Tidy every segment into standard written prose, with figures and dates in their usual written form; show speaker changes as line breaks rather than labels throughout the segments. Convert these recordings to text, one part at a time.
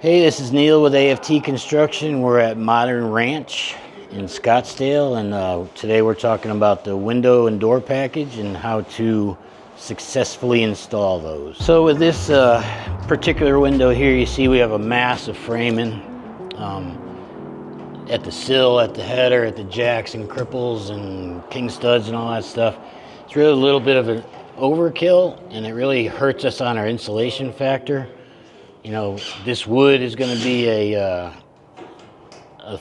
Hey, this is Neil with AFT Construction. We're at Modern Ranch in Scottsdale, and today we're talking about the window and door package and how to successfully install those. So with this particular window here, you see we have a massive framing at the sill, at the header, at the jacks and cripples and king studs and all that stuff. It's really a little bit of an overkill, and it really hurts us on our insulation factor. You know, this wood is going to be a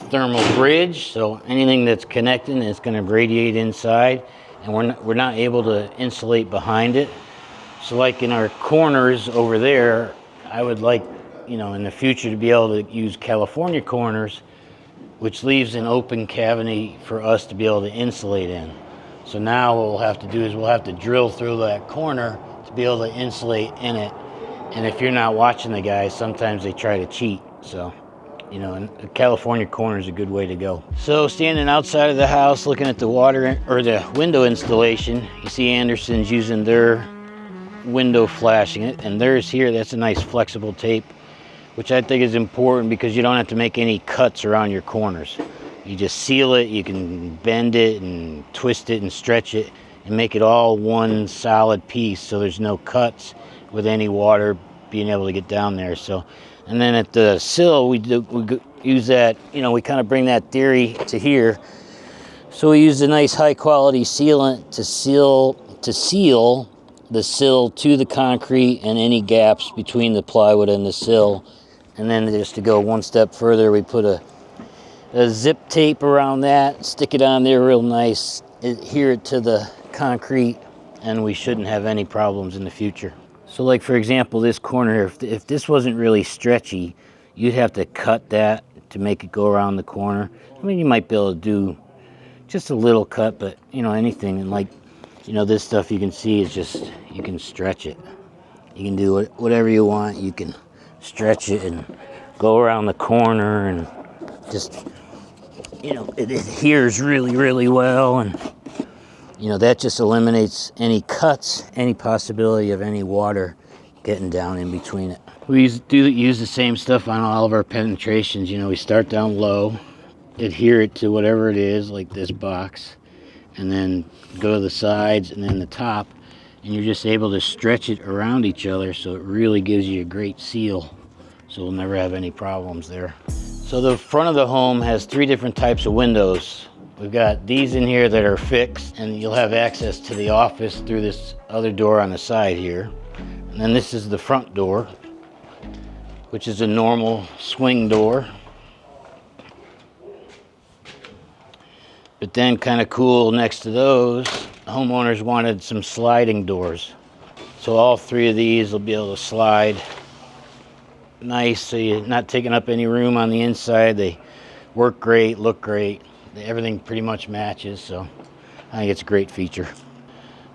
thermal bridge, so anything that's connecting is going to radiate inside, and we're not able to insulate behind it. So like in our corners over there, I would like, you know, in the future to be able to use California corners, which leaves an open cavity for us to be able to insulate in. So now what we'll have to do is we'll have to drill through that corner to be able to insulate in it. And if you're not watching the guys, sometimes they try to cheat. So, you know, a California corner is a good way to go. So standing outside of the house, looking at the water or the window installation, you see Anderson's using their window flashing it, and theirs here, that's a nice flexible tape, which I think is important because you don't have to make any cuts around your corners. You just seal it, you can bend it and twist it and stretch it and make it all one solid piece so there's no cuts with any water being able to get down there. So, and then at the sill, we use that, you know, we kind of bring that theory to here. So we use a nice high quality sealant to seal the sill to the concrete and any gaps between the plywood and the sill. And then just to go one step further, we put a zip tape around that, stick it on there real nice, adhere it to the concrete, and we shouldn't have any problems in the future. So like for example, this corner, if this wasn't really stretchy, you'd have to cut that to make it go around the corner. I mean, you might be able to do just a little cut, but you know, anything, and like, you know, this stuff you can see is just, you can stretch it. You can do whatever you want. You can stretch it and go around the corner, and just, you know, it adheres really, really well, and you know, that just eliminates any cuts, any possibility of any water getting down in between it. We use the same stuff on all of our penetrations. You know, we start down low, adhere it to whatever it is, like this box, and then go to the sides and then the top, and you're just able to stretch it around each other, so it really gives you a great seal. So we'll never have any problems there. So the front of the home has 3 different types of windows. We've got these in here that are fixed, and you'll have access to the office through this other door on the side here. And then this is the front door, which is a normal swing door. But then kind of cool, next to those, homeowners wanted some sliding doors. So all 3 of these will be able to slide nice, so you're not taking up any room on the inside. They work great, look great. Everything pretty much matches, so I think it's a great feature.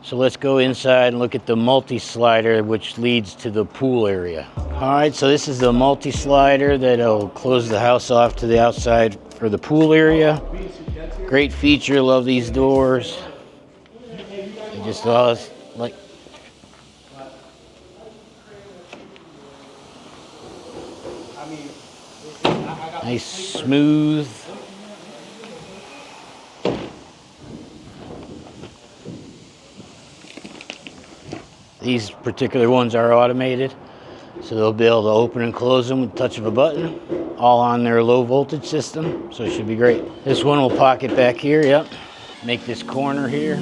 So let's go inside and look at the multi-slider, which leads to the pool area. All right, so this is the multi-slider that'll close the house off to the outside for the pool area. Great feature, love these doors. It just allows, like, nice smooth. These particular ones are automated, so they'll be able to open and close them with the touch of a button, all on their low voltage system, so it should be great. This one will pocket back here, yep. Make this corner here.